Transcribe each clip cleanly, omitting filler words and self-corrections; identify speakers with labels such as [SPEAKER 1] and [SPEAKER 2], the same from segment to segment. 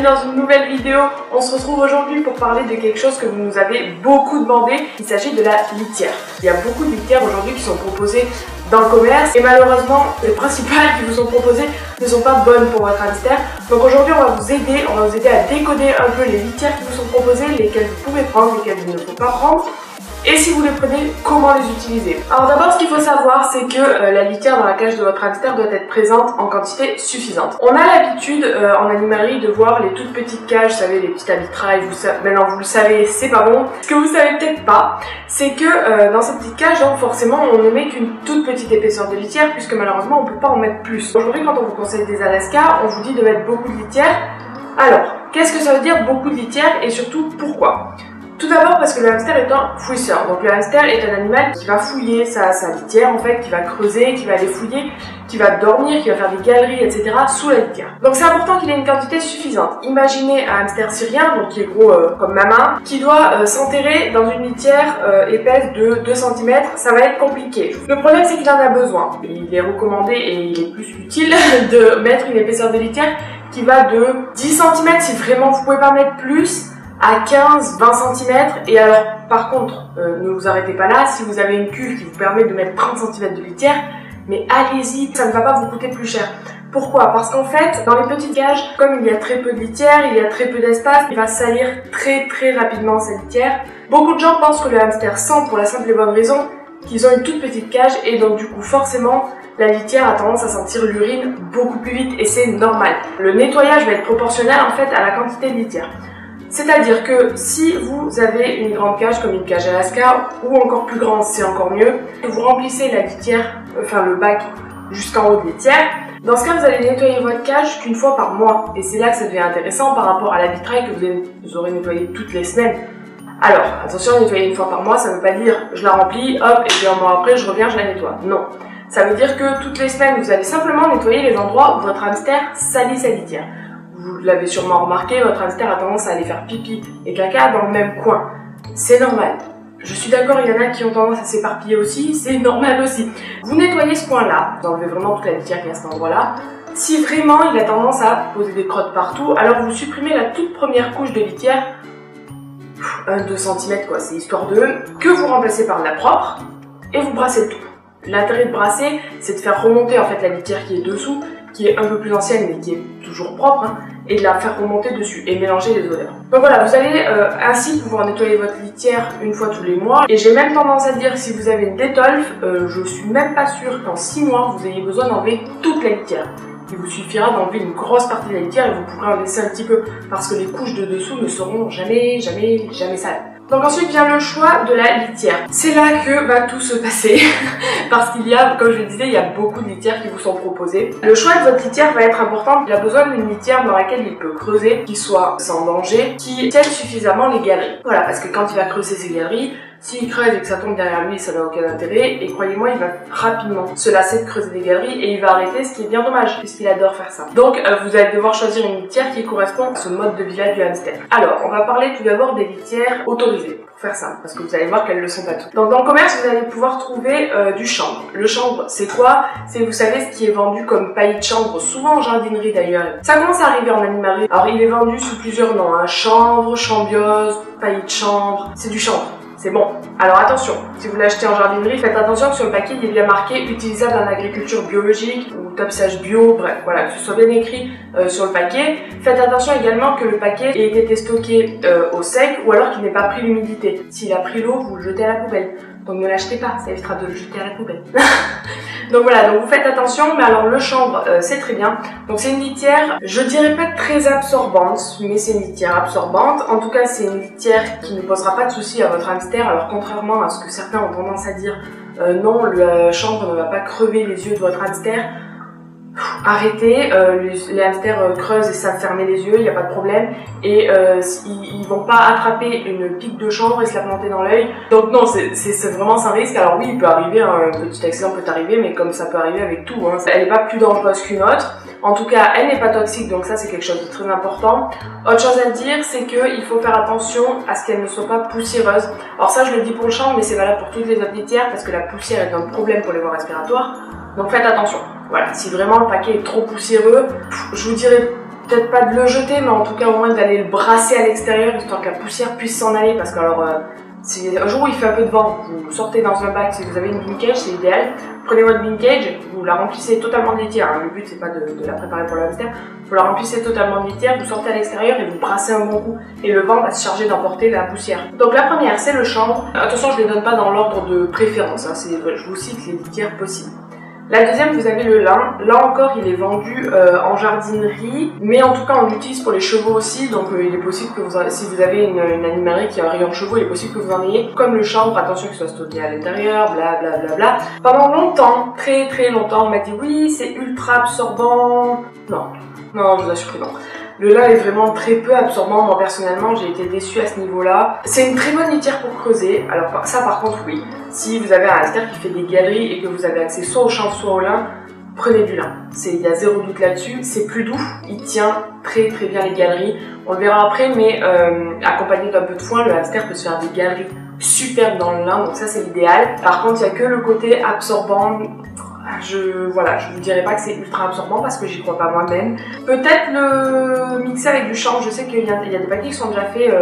[SPEAKER 1] bienvenue dans une nouvelle vidéo. On se retrouve aujourd'hui pour parler de quelque chose que vous nous avez beaucoup demandé. Il s'agit de la litière. Il y a beaucoup de litières aujourd'hui qui sont proposées dans le commerce et malheureusement les principales qui vous sont proposées ne sont pas bonnes pour votre hamster. Donc aujourd'hui on va vous aider à décoder un peu les litières qui vous sont proposées, lesquelles vous pouvez prendre, lesquelles il ne faut pas prendre. Et si vous les prenez, comment les utiliser? Alors d'abord, ce qu'il faut savoir, c'est que la litière dans la cage de votre hamster doit être présente en quantité suffisante. On a l'habitude en animalerie de voir les toutes petites cages, vous savez, les petites vitrail, maintenant vous le savez, c'est pas bon. Ce que vous savez peut-être pas, c'est que dans cette petite cage, donc forcément, on ne met qu'une toute petite épaisseur de litière, puisque malheureusement, on peut pas en mettre plus. Aujourd'hui, quand on vous conseille des Alaska, on vous dit de mettre beaucoup de litière. Alors, qu'est-ce que ça veut dire beaucoup de litière et surtout pourquoi? Tout d'abord parce que le hamster est un fouisseur. Donc le hamster est un animal qui va fouiller sa litière en fait, qui va creuser, qui va aller fouiller, qui va dormir, qui va faire des galeries, etc. sous la litière. Donc c'est important qu'il ait une quantité suffisante. Imaginez un hamster syrien, donc qui est gros comme ma main, qui doit s'enterrer dans une litière épaisse de 2 cm, ça va être compliqué. Le problème c'est qu'il en a besoin. Il est recommandé et il est plus utile de mettre une épaisseur de litière qui va de 10 cm si vraiment vous pouvez pas mettre plus, à 15-20 cm. Et alors par contre ne vous arrêtez pas là, si vous avez une cuve qui vous permet de mettre 30 cm de litière, mais allez-y, ça ne va pas vous coûter plus cher. Pourquoi? Parce qu'en fait, dans les petites cages, comme il y a très peu de litière, il y a très peu d'espace, il va salir très rapidement cette litière. Beaucoup de gens pensent que le hamster sent pour la simple et bonne raison qu'ils ont une toute petite cage et donc du coup forcément la litière a tendance à sentir l'urine beaucoup plus vite et c'est normal. Le nettoyage va être proportionnel en fait à la quantité de litière. C'est-à-dire que si vous avez une grande cage comme une cage Alaska ou encore plus grande, c'est encore mieux, et vous remplissez la litière, enfin le bac jusqu'en haut de litière, dans ce cas vous allez nettoyer votre cage qu'une fois par mois. Et c'est là que ça devient intéressant par rapport à la vitrail que vous aurez nettoyé toutes les semaines. Alors attention, nettoyer une fois par mois, ça ne veut pas dire je la remplis, hop, et puis un mois après je reviens, je la nettoie. Non. Ça veut dire que toutes les semaines vous allez simplement nettoyer les endroits où votre hamster salit sa litière. Vous l'avez sûrement remarqué, votre hamster a tendance à aller faire pipi et caca dans le même coin. C'est normal. Je suis d'accord, il y en a qui ont tendance à s'éparpiller aussi, c'est normal aussi. Vous nettoyez ce coin-là, vous enlevez vraiment toute la litière qui est à cet endroit-là. Si vraiment il a tendance à poser des crottes partout, alors vous supprimez la toute première couche de litière, 1-2 cm quoi, c'est histoire que vous remplacez par de la propre, et vous brassez le tout. L'intérêt de brasser, c'est de faire remonter en fait la litière qui est dessous, qui est un peu plus ancienne mais qui est toujours propre, hein, et de la faire remonter dessus et mélanger les odeurs. Donc voilà, vous allez ainsi pouvoir nettoyer votre litière une fois tous les mois. Et j'ai même tendance à dire que si vous avez une détolf, je suis même pas sûre qu'en 6 mois vous ayez besoin d'enlever toute la litière. Il vous suffira d'enlever une grosse partie de la litière et vous pourrez en laisser un petit peu parce que les couches de dessous ne seront jamais sales. Donc ensuite vient le choix de la litière. C'est là que va tout se passer parce qu'il y a, comme je le disais, il y a beaucoup de litières qui vous sont proposées. Le choix de votre litière va être important. Il a besoin d'une litière dans laquelle il peut creuser, qui soit sans danger, qui tienne suffisamment les galeries. Voilà, parce que quand il va creuser ses galeries, s'il creuse et que ça tombe derrière lui, ça n'a aucun intérêt. Et croyez-moi, il va rapidement se lasser de creuser des galeries et il va arrêter, ce qui est bien dommage, puisqu'il adore faire ça. Donc, vous allez devoir choisir une litière qui correspond à ce mode de vie du hamster. Alors, on va parler tout d'abord des litières autorisées, pour faire simple, parce que vous allez voir qu'elles ne le sont pas toutes. Donc, dans le commerce, vous allez pouvoir trouver du chanvre. Le chanvre, c'est quoi? C'est, vous savez, ce qui est vendu comme paillis de chanvre, souvent en jardinerie d'ailleurs. Ça commence à arriver en animalerie. Alors, il est vendu sous plusieurs noms, hein. Chanvre, chambiose, paillis de chanvre, c'est du chanvre. C'est bon. Alors attention, si vous l'achetez en jardinerie, faites attention que sur le paquet il est bien marqué utilisable en agriculture biologique ou topsage bio, bref, voilà, que ce soit bien écrit sur le paquet. Faites attention également que le paquet ait été stocké au sec ou alors qu'il n'ait pas pris l'humidité. S'il a pris l'eau, vous le jetez à la poubelle. Donc ne l'achetez pas, ça évitera de le jeter à la poubelle. Donc voilà, donc vous faites attention, mais alors le chanvre, c'est très bien. Donc c'est une litière, je dirais pas très absorbante, mais c'est une litière absorbante. En tout cas, c'est une litière qui ne posera pas de soucis à votre hamster. Alors contrairement à ce que certains ont tendance à dire, non, le chanvre ne va pas crever les yeux de votre hamster. Arrêtez, les hamsters creusent et savent fermer les yeux, il n'y a pas de problème. Et ils vont pas attraper une pique de chanvre et se la planter dans l'œil. Donc non, c'est vraiment sans risque. Alors oui, il peut arriver, un petit accident peut arriver, mais comme ça peut arriver avec tout, hein. Elle n'est pas plus dangereuse qu'une autre. En tout cas, elle n'est pas toxique, donc ça c'est quelque chose de très important. Autre chose à dire, c'est qu'il faut faire attention à ce qu'elle ne soit pas poussiéreuse. Alors ça, je le dis pour le chanvre, mais c'est valable pour toutes les autres litières, parce que la poussière est un problème pour les voies respiratoires. Donc faites attention. Voilà, si vraiment le paquet est trop poussiéreux, je vous dirais peut-être pas de le jeter, mais en tout cas au moins d'aller le brasser à l'extérieur, histoire que la poussière puisse s'en aller, parce que alors, si un jour où il fait un peu de vent, vous sortez dans un bac, si vous avez une bean cage, c'est idéal. Prenez votre bean cage, vous la remplissez totalement de litière, hein. Le but c'est pas de la préparer pour le hamster, vous la remplissez totalement de litière, vous sortez à l'extérieur et vous brassez un bon coup, et le vent va se charger d'emporter la poussière. Donc la première c'est le chanvre. Attention, je ne les donne pas dans l'ordre de préférence, hein. Je vous cite les litières possibles. La deuxième, vous avez le lin. Là encore, il est vendu en jardinerie, mais en tout cas, on l'utilise pour les chevaux aussi. Donc, il est possible que si vous avez une animalerie qui a un rayon chevaux, il est possible que vous en ayez. Comme le chanvre, attention qu'il soit stocké à l'intérieur, bla bla bla bla. Pendant longtemps, très très longtemps, on m'a dit oui, c'est ultra absorbant. Non, je vous assure que non. Le lin est vraiment très peu absorbant. Moi personnellement, j'ai été déçue à ce niveau-là. C'est une très bonne litière pour creuser. Alors ça par contre oui, si vous avez un hamster qui fait des galeries et que vous avez accès soit au chanvre soit au lin, prenez du lin. Il y a zéro doute là-dessus. C'est plus doux, il tient très très bien les galeries. On le verra après, mais accompagné d'un peu de foin, le hamster peut se faire des galeries superbes dans le lin, donc ça c'est l'idéal. Par contre, il n'y a que le côté absorbant. Je vous dirais pas que c'est ultra absorbant parce que j'y crois pas moi-même. Peut-être le mixer avec du chanvre. Je sais qu'il y a des paquets qui sont déjà faits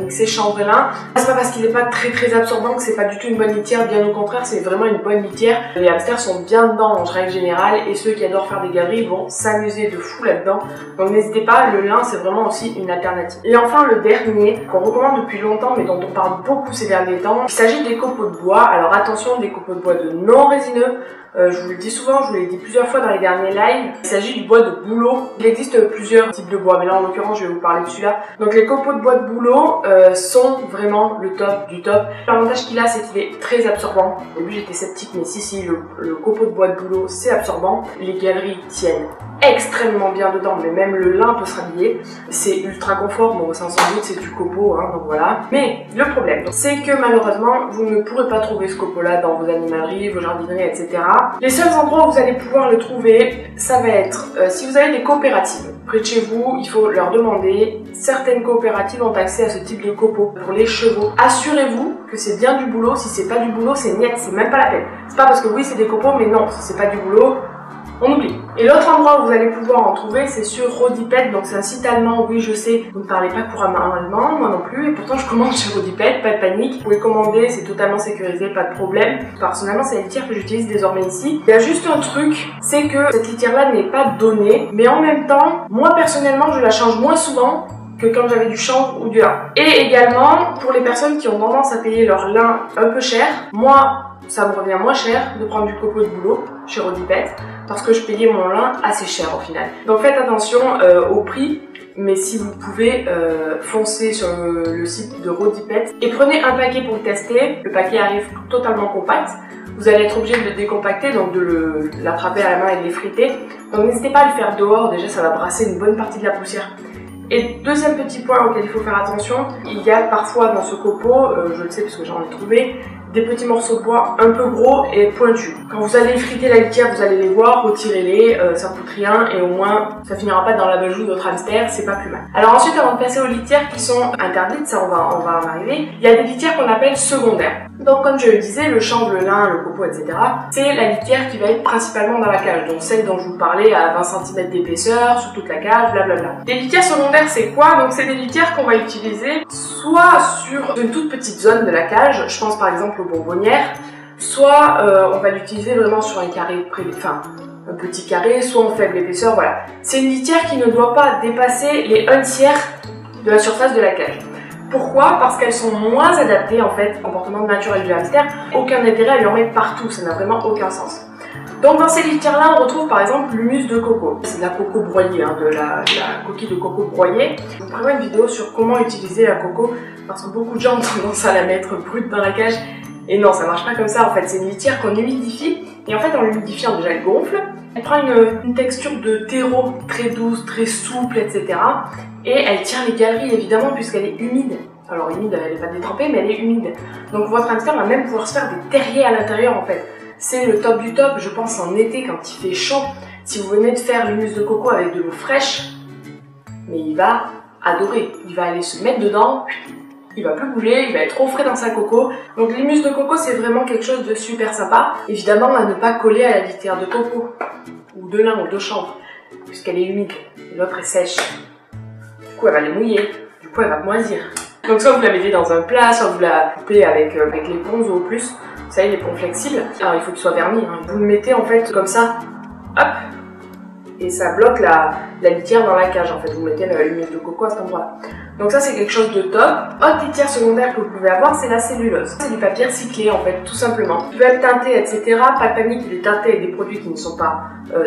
[SPEAKER 1] mixer chanvre et lin. C'est pas parce qu'il est pas très très absorbant que c'est pas du tout une bonne litière. Bien au contraire, c'est vraiment une bonne litière. Les hamsters sont bien dedans en règle générale et ceux qui adorent faire des galeries vont s'amuser de fou là-dedans. Donc n'hésitez pas, le lin c'est vraiment aussi une alternative. Et enfin le dernier qu'on recommande depuis longtemps mais dont on parle beaucoup ces derniers temps, il s'agit des copeaux de bois. Alors attention, des copeaux de bois de non résineux. Je vous le dis souvent, je vous l'ai dit plusieurs fois dans les derniers lives, il s'agit du bois de bouleau. Il existe plusieurs types de bois, mais là en l'occurrence je vais vous parler de celui-là. Donc les copeaux de bois de bouleau sont vraiment le top du top. L'avantage qu'il a, c'est qu'il est très absorbant. Au début j'étais sceptique, mais si, le copeau de bois de bouleau c'est absorbant. Les galeries tiennent extrêmement bien dedans, mais même le lin peut se rhabiller. C'est ultra confort, bon sans doute c'est du copeau, hein, donc voilà. Mais le problème, c'est que malheureusement vous ne pourrez pas trouver ce copeau là dans vos animaleries, vos jardineries, etc. Les seuls endroits où vous allez pouvoir le trouver, ça va être si vous avez des coopératives près de chez vous, il faut leur demander. Certaines coopératives ont accès à ce type de copeaux pour les chevaux. Assurez-vous que c'est bien du boulot. Si c'est pas du boulot, c'est niet, c'est même pas la peine. C'est pas parce que oui c'est des copeaux, mais non, si c'est pas du boulot, on oublie. Et l'autre endroit où vous allez pouvoir en trouver, c'est sur Rodipet. Donc c'est un site allemand, oui je sais, vous ne parlez pas couramment allemand, moi non plus, et pourtant je commande chez Rodipet, pas de panique. Vous pouvez commander, c'est totalement sécurisé, pas de problème. Personnellement c'est la litière que j'utilise désormais ici. Il y a juste un truc, c'est que cette litière-là n'est pas donnée, mais en même temps, moi personnellement je la change moins souvent que quand j'avais du chanvre ou du lin. Et également, pour les personnes qui ont tendance à payer leur lin un peu cher, moi ça me revient moins cher de prendre du copeau de bouleau chez Rodipet parce que je payais mon lin assez cher au final. Donc faites attention au prix, mais si vous pouvez foncez sur le site de Rodipet et prenez un paquet pour le tester. Le paquet arrive totalement compact. Vous allez être obligé de le décompacter, donc de l'attraper à la main et de l'effriter. Donc n'hésitez pas à le faire dehors, déjà ça va brasser une bonne partie de la poussière. Et deuxième petit point auquel il faut faire attention, il y a parfois dans ce copeau, je le sais parce que j'en ai trouvé, des petits morceaux de bois un peu gros et pointus. Quand vous allez effriter la litière, vous allez les voir, retirez-les, ça coûte rien et au moins ça finira pas dans la bajoue de votre hamster, c'est pas plus mal. Alors ensuite, avant de passer aux litières qui sont interdites, ça on va en arriver, il y a des litières qu'on appelle secondaires. Donc comme je le disais, le chanvre, le lin, le copeau, etc. c'est la litière qui va être principalement dans la cage, donc celle dont je vous parlais à 20 cm d'épaisseur, sur toute la cage, blablabla. Les litières secondaires c'est quoi? Donc c'est des litières qu'on va utiliser soit sur une toute petite zone de la cage, je pense par exemple aux bonbonnières, soit on va l'utiliser vraiment sur un carré, un petit carré, soit en faible épaisseur, voilà. C'est une litière qui ne doit pas dépasser les 1/3 de la surface de la cage. Pourquoi? Parce qu'elles sont moins adaptées en fait au comportement naturel du hamster. Aucun intérêt à lui en mettre partout, ça n'a vraiment aucun sens. Donc dans ces litières-là, on retrouve par exemple l'humus de coco. C'est de la coco broyée, hein, de la coquille de coco broyée. Je vous prévois une vidéo sur comment utiliser la coco, parce que beaucoup de gens ont tendance à la mettre brute dans la cage. Et non, ça marche pas comme ça en fait. C'est une litière qu'on humidifie, et en fait en l'humidifiant déjà elle gonfle. Elle prend une texture de terreau très douce, très souple, etc. Et elle tient les galeries évidemment puisqu'elle est humide. Alors humide, elle n'est pas détrempée, mais elle est humide. Donc votre hamster va même pouvoir se faire des terriers à l'intérieur en fait. C'est le top du top, je pense en été quand il fait chaud. Si vous venez de faire l'humus de coco avec de l'eau fraîche, mais il va adorer. Il va aller se mettre dedans, il va plus bouger, il va être trop frais dans sa coco. Donc l'humus de coco c'est vraiment quelque chose de super sympa. Évidemment à ne pas coller à la litière de coco, ou de lin ou de chanvre. puisqu'elle est humide, et l'autre est sèche. Du coup, elle va les mouiller, du coup, elle va moisir. Donc soit vous la mettez dans un plat, soit vous la coupez avec l'éponge ou au plus. Vous savez, l'éponge flexible. Alors il faut qu'il soit verni. Hein. Vous le mettez en fait comme ça, hop, et ça bloque la litière dans la cage. En fait, vous mettez l'huile de coco à cet endroit-là. Donc ça, c'est quelque chose de top. Autre litière secondaire que vous pouvez avoir, c'est la cellulose. C'est du papier recyclé en fait, tout simplement. Il peut être teinté, etc. Pas de panique, il est teinté avec des produits qui ne sont pas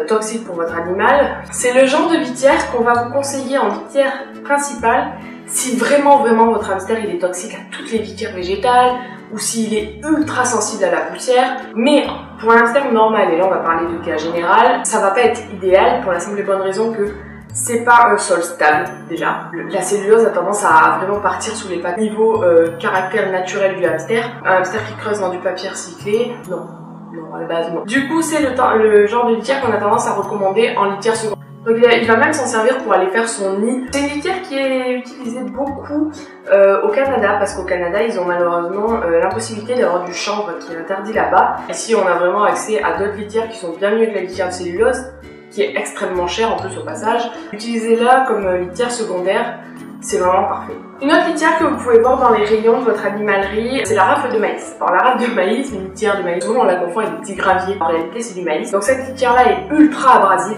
[SPEAKER 1] toxiques pour votre animal. C'est le genre de litière qu'on va vous conseiller en litière principale si vraiment votre hamster il est toxique à toutes les litières végétales ou s'il est ultra sensible à la poussière. Mais pour un hamster normal, et là on va parler de cas général, ça va pas être idéal pour la simple et bonne raison que c'est pas un sol stable déjà. La cellulose a tendance à vraiment partir sous les pattes. Niveau caractère naturel du hamster, un hamster qui creuse dans du papier recyclé, non. Non, à la base, non. Du coup, c'est le genre de litière qu'on a tendance à recommander en litière secondaire. Donc il va même s'en servir pour aller faire son nid. C'est une litière qui est utilisée beaucoup au Canada, parce qu'au Canada, ils ont malheureusement l'impossibilité d'avoir du chanvre qui est interdit là-bas. Ici, on a vraiment accès à d'autres litières qui sont bien mieux que la litière de cellulose, qui est extrêmement chère en plus au passage. Utilisez-la comme litière secondaire, c'est vraiment parfait. Une autre litière que vous pouvez voir dans les rayons de votre animalerie, c'est la rafle de maïs. Alors la rafle de maïs, une litière de maïs, souvent on la confond avec des petits graviers. En réalité, c'est du maïs. Donc cette litière-là est ultra abrasive.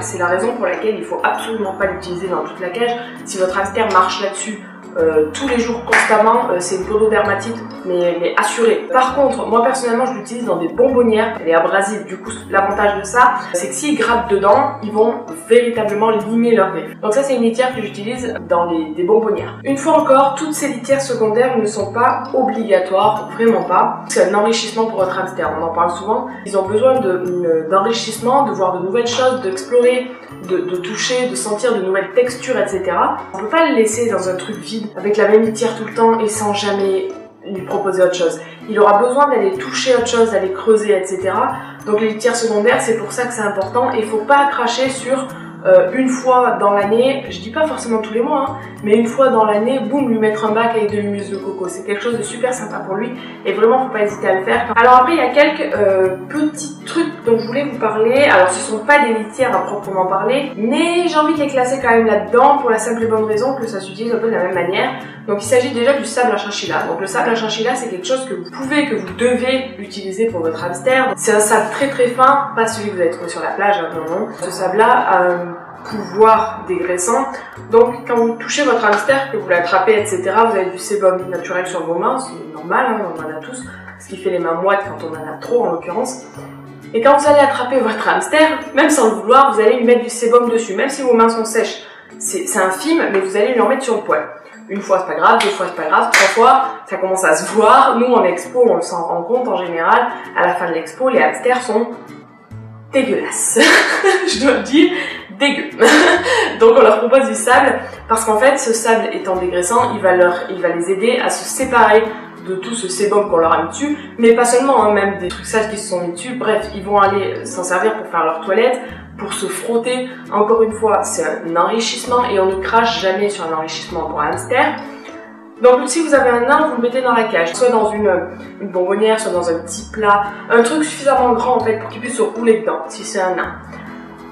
[SPEAKER 1] C'est la raison pour laquelle il faut absolument pas l'utiliser dans toute la cage. Si votre hamster marche là-dessus tous les jours constamment, c'est une pododermatite, mais assurée. Par contre, moi personnellement, je l'utilise dans des bonbonnières. Elle est abrasive, du coup, l'avantage de ça, c'est que s'ils grattent dedans, ils vont véritablement limer leur griffe. Donc ça, c'est une litière que j'utilise dans des bonbonnières. Une fois encore, toutes ces litières secondaires ne sont pas obligatoires, vraiment pas. C'est un enrichissement pour votre hamster, on en parle souvent. Ils ont besoin d'enrichissement, de voir de nouvelles choses, d'explorer, de toucher, de sentir de nouvelles textures, etc. On peut pas le laisser dans un truc vide, avec la même litière tout le temps et sans jamais lui proposer autre chose. Il aura besoin d'aller toucher autre chose, d'aller creuser, etc. Donc les litières secondaires, c'est pour ça que c'est important. Et il faut pas cracher sur une fois dans l'année, je dis pas forcément tous les mois, hein, mais une fois dans l'année, boum, lui mettre un bac avec de l'humus de coco. C'est quelque chose de super sympa pour lui et vraiment faut pas hésiter à le faire. Alors après il y a quelques petits trucs dont je voulais vous parler. Alors ce sont pas des litières à proprement parler, mais j'ai envie de les classer quand même là-dedans pour la simple et bonne raison que ça s'utilise un peu de la même manière. Donc il s'agit déjà du sable à chinchilla. Donc le sable à chinchilla, c'est quelque chose que vous pouvez, que vous devez utiliser pour votre hamster. C'est un sable très très fin, pas celui que vous allez trouver sur la plage, hein, non. Ce sable-là a un pouvoir dégraissant. Donc quand vous touchez votre hamster, que vous l'attrapez, etc., vous avez du sébum naturel sur vos mains, c'est normal, hein, on en a tous, ce qui fait les mains moites quand on en a trop en l'occurrence. Et quand vous allez attraper votre hamster, même sans le vouloir, vous allez lui mettre du sébum dessus, même si vos mains sont sèches. C'est infime, mais vous allez lui en mettre sur le poil. Une fois c'est pas grave, deux fois c'est pas grave, trois fois ça commence à se voir. Nous en expo on s'en rend compte en général, à la fin de l'expo les hamsters sont dégueulasses. Je dois le dire, dégueu. Donc on leur propose du sable parce qu'en fait ce sable étant dégraissant, il va les aider à se séparer de tout ce sébum qu'on leur a mis dessus, mais pas seulement, hein, même des trucs sales qui se sont mis dessus. Bref, ils vont aller s'en servir pour faire leur toilette, pour se frotter. Encore une fois, c'est un enrichissement et on ne crache jamais sur un enrichissement pour un hamster. Donc si vous avez un nain, vous le mettez dans la cage, soit dans une bonbonnière, soit dans un petit plat, un truc suffisamment grand en fait pour qu'il puisse se rouler dedans, si c'est un nain.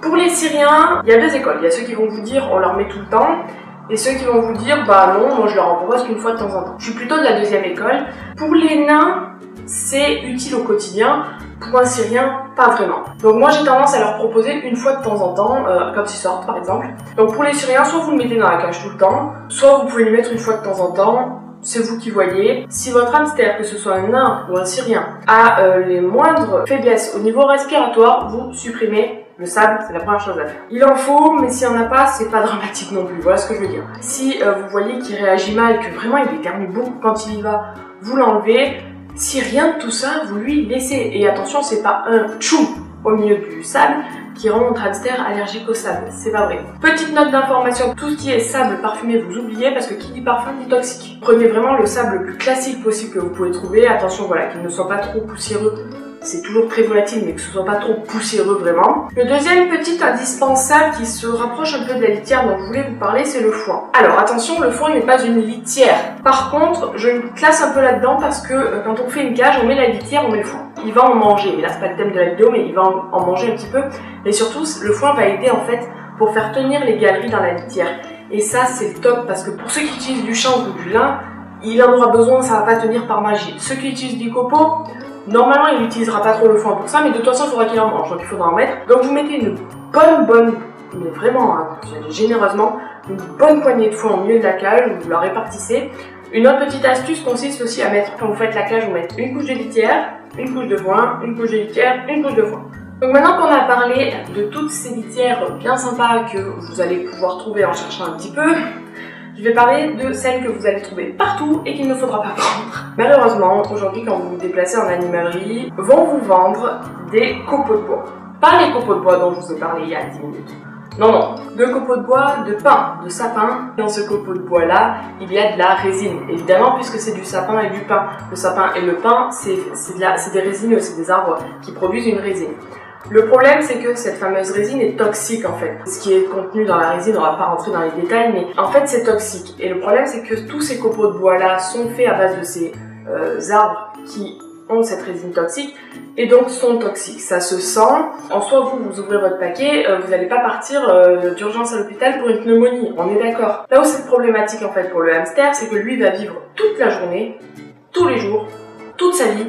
[SPEAKER 1] Pour les Syriens, il y a deux écoles. Il y a ceux qui vont vous dire on leur met tout le temps, et ceux qui vont vous dire bah non, moi je leur en propose qu'une fois de temps en temps. Je suis plutôt de la deuxième école. Pour les nains, c'est utile au quotidien. Pour un Syrien, pas vraiment. Donc moi j'ai tendance à leur proposer une fois de temps en temps, quand ils sortent par exemple. Donc pour les Syriens, soit vous le mettez dans la cage tout le temps, soit vous pouvez le mettre une fois de temps en temps. C'est vous qui voyez. Si votre hamster, que ce soit un nain ou un Syrien, a les moindres faiblesses au niveau respiratoire, vous supprimez le sable, c'est la première chose à faire. Il en faut, mais s'il n'y en a pas, c'est pas dramatique non plus. Voilà ce que je veux dire. Si vous voyez qu'il réagit mal, que vraiment il éternue beaucoup quand il y va, vous l'enlevez. Si rien de tout ça, vous lui laissez. Et attention, c'est pas un tchou au milieu du sable qui rend votre hamster allergique au sable. C'est pas vrai. Petite note d'information, tout ce qui est sable parfumé, vous oubliez parce que qui dit parfum dit toxique. Prenez vraiment le sable le plus classique possible que vous pouvez trouver. Attention, voilà, qu'il ne soit pas trop poussiéreux c'est toujours très volatile, mais que ce soit pas trop poussiéreux vraiment. Le deuxième petit indispensable qui se rapproche un peu de la litière dont je voulais vous parler, c'est le foin. Alors attention, le foin n'est pas une litière. Par contre, je le classe un peu là-dedans parce que quand on fait une cage, on met la litière, on met le foin. Il va en manger, mais là c'est pas le thème de la vidéo, mais il va en manger un petit peu. Et surtout, le foin va aider en fait pour faire tenir les galeries dans la litière. Et ça c'est le top parce que pour ceux qui utilisent du chanvre ou du lin, il en aura besoin, ça va pas tenir par magie. Ceux qui utilisent du copeau, normalement il n'utilisera pas trop le foin pour ça, mais de toute façon il faudra qu'il en mange, donc il faudra en mettre. Donc vous mettez une bonne, mais vraiment généreusement, une bonne poignée de foin au milieu de la cage, vous la répartissez. Une autre petite astuce consiste aussi à mettre, quand vous faites la cage, vous mettez une couche de litière, une couche de foin, une couche de litière, une couche de foin. Donc maintenant qu'on a parlé de toutes ces litières bien sympas que vous allez pouvoir trouver en cherchant un petit peu, je vais parler de celles que vous allez trouver partout et qu'il ne faudra pas prendre. Malheureusement, aujourd'hui, quand vous vous déplacez en animalerie, vont vous vendre des copeaux de bois. Pas les copeaux de bois dont je vous ai parlé il y a 10 minutes. Non, de copeaux de bois, de pin, de sapin. Dans ce copeau de bois-là, il y a de la résine. Évidemment, puisque c'est du sapin et du pin. Le sapin et le pin, c'est des résineux, c'est des arbres qui produisent une résine. Le problème, c'est que cette fameuse résine est toxique en fait. Ce qui est contenu dans la résine, on va pas rentrer dans les détails, mais en fait c'est toxique. Et le problème, c'est que tous ces copeaux de bois là sont faits à base de ces arbres qui ont cette résine toxique et donc sont toxiques. Ça se sent. En soi, vous ouvrez votre paquet, vous n'allez pas partir d'urgence à l'hôpital pour une pneumonie, on est d'accord. Là où c'est problématique en fait pour le hamster, c'est que lui va vivre toute la journée, tous les jours, toute sa vie,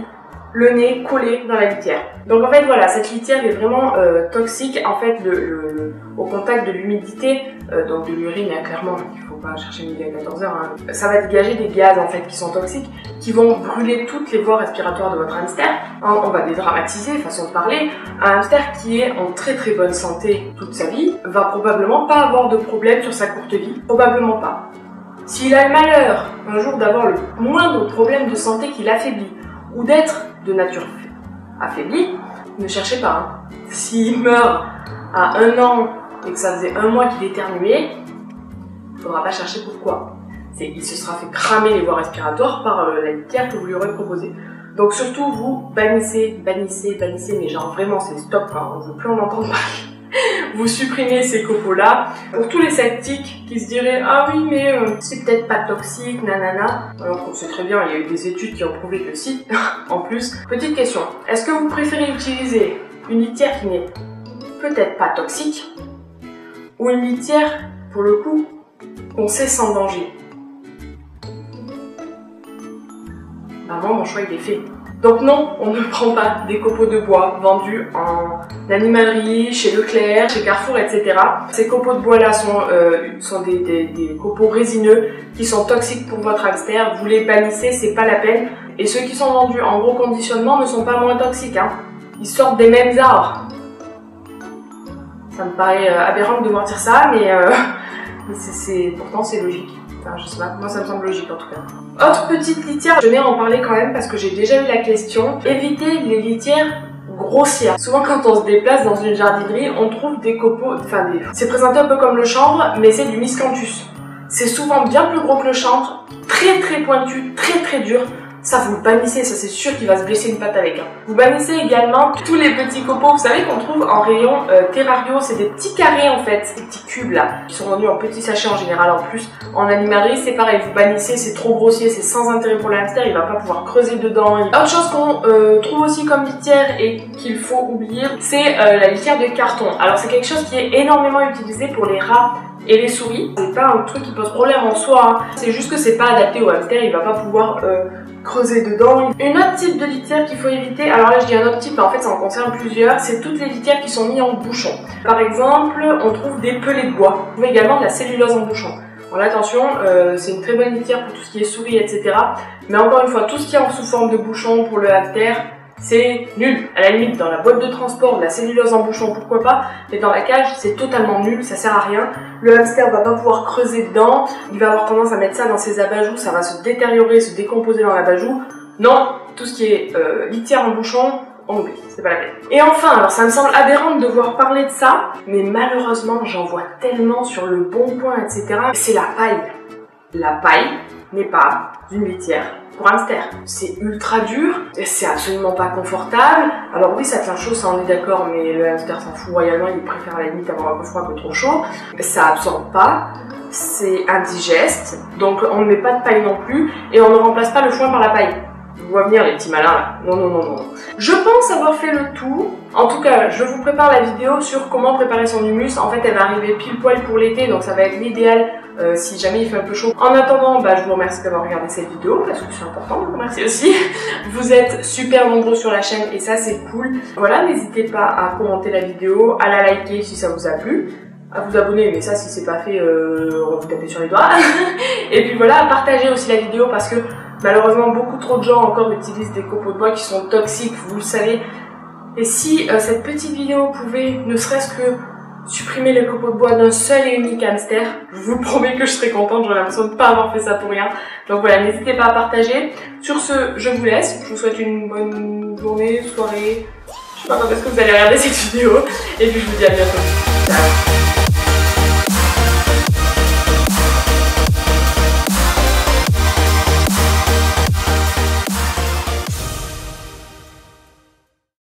[SPEAKER 1] le nez collé dans la litière. Donc en fait voilà, cette litière est vraiment toxique en fait au contact de l'humidité, donc de l'urine, clairement, il ne faut pas chercher midi à 14h, hein. Ça va dégager des gaz en fait qui sont toxiques, qui vont brûler toutes les voies respiratoires de votre hamster. On va dédramatiser, façon de parler. Un hamster qui est en très bonne santé toute sa vie va probablement pas avoir de problème sur sa courte vie, probablement pas. S'il a le malheur un jour d'avoir le moindre problème de santé qui l'affaiblit, ou d'être de nature affaiblie, ne cherchez pas. Hein. S'il meurt à 1 an et que ça faisait 1 mois qu'il éternuait, il ne faudra pas chercher pourquoi. Il se sera fait cramer les voies respiratoires par la litière que vous lui aurez proposée. Donc surtout, vous bannissez, mais genre vraiment c'est stop, hein, on ne veut plus en entendre parler. Vous supprimez ces copeaux-là. Pour tous les sceptiques qui se diraient « Ah oui, mais c'est peut-être pas toxique, nanana », alors qu'on sait très bien, il y a eu des études qui ont prouvé que si, en plus. Petite question, est-ce que vous préférez utiliser une litière qui n'est peut-être pas toxique ou une litière, pour le coup, qu'on sait sans danger? Bah moi, mon choix il est fait. Donc non, on ne prend pas des copeaux de bois vendus en animalerie, chez Leclerc, chez Carrefour, etc. Ces copeaux de bois là sont des copeaux résineux qui sont toxiques pour votre hamster. Vous les bannissez, c'est pas la peine. Et ceux qui sont vendus en gros conditionnement ne sont pas moins toxiques, hein. Ils sortent des mêmes arbres. Ça me paraît aberrant de devoir dire ça, mais pourtant c'est logique. Enfin, je sais pas, moi ça me semble logique en tout cas. Autre petite litière, je tenais à en parler quand même parce que j'ai déjà eu la question. Évitez les litières grossières. Souvent quand on se déplace dans une jardinerie, on trouve des copeaux, c'est présenté un peu comme le chanvre, mais c'est du miscanthus. C'est souvent bien plus gros que le chanvre, très pointu, très dur. Ça, vous le bannissez, ça c'est sûr qu'il va se blesser une patte avec. Hein. Vous bannissez également tous les petits copeaux, vous savez qu'on trouve en rayon terrario, c'est des petits carrés en fait, ces petits cubes là, qui sont vendus en petits sachets en général en plus. En animalerie, c'est pareil, vous bannissez, c'est trop grossier, c'est sans intérêt pour le hamster, il va pas pouvoir creuser dedans. Autre chose qu'on trouve aussi comme litière et qu'il faut oublier, c'est la litière de carton. Alors c'est quelque chose qui est énormément utilisé pour les rats et les souris. C'est pas un truc qui pose problème en soi, hein. C'est juste que c'est pas adapté au hamster, il va pas pouvoir creuser dedans. Une autre type de litière qu'il faut éviter, alors là je dis un autre type, mais en fait ça en concerne plusieurs, c'est toutes les litières qui sont mises en bouchon. Par exemple, on trouve des pelets de bois. On trouve également de la cellulose en bouchon. Bon, attention, c'est une très bonne litière pour tout ce qui est souris, etc. Mais encore une fois, tout ce qui est sous forme de bouchon pour le hamster, c'est nul. À la limite, dans la boîte de transport, de la cellulose en bouchon, pourquoi pas, mais dans la cage, c'est totalement nul, ça sert à rien. Le hamster va pas pouvoir creuser dedans, il va avoir tendance à mettre ça dans ses abajous, ça va se détériorer, se décomposer dans l'abajou. Non, tout ce qui est litière en bouchon, on oublie, c'est pas la peine. Et enfin, alors ça me semble aberrant de devoir parler de ça, mais malheureusement, j'en vois tellement sur le Bon Coin, etc. C'est la paille. La paille n'est pas une litière pour hamster. C'est ultra dur, c'est absolument pas confortable. Alors oui, ça tient chaud, ça on est d'accord, mais le hamster s'en fout royalement, il préfère à la limite avoir un peu froid que trop chaud. Ça absorbe pas, c'est indigeste, donc on ne met pas de paille non plus, et on ne remplace pas le foin par la paille. Je vois venir les petits malins là. Non, non, non, non. Je pense avoir fait le tout. En tout cas, je vous prépare la vidéo sur comment préparer son humus. En fait, elle va arriver pile poil pour l'été, donc ça va être l'idéal si jamais il fait un peu chaud. En attendant, je vous remercie d'avoir regardé cette vidéo, parce que c'est important de vous remercier aussi. Vous êtes super nombreux sur la chaîne et ça c'est cool. Voilà, n'hésitez pas à commenter la vidéo, à la liker si ça vous a plu, à vous abonner, mais ça si c'est pas fait, on va vous taper sur les doigts. Et puis voilà, à partager aussi la vidéo parce que malheureusement beaucoup trop de gens encore utilisent des copeaux de bois qui sont toxiques, vous le savez. Et si cette petite vidéo pouvait ne serait-ce que supprimer les copeaux de bois d'un seul et unique hamster, je vous promets que je serai contente, j'aurais l'impression de ne pas avoir fait ça pour rien. Donc voilà, n'hésitez pas à partager. Sur ce, je vous laisse, je vous souhaite une bonne journée, soirée, je sais pas quand est-ce que vous allez regarder cette vidéo, et puis je vous dis à bientôt. Ciao.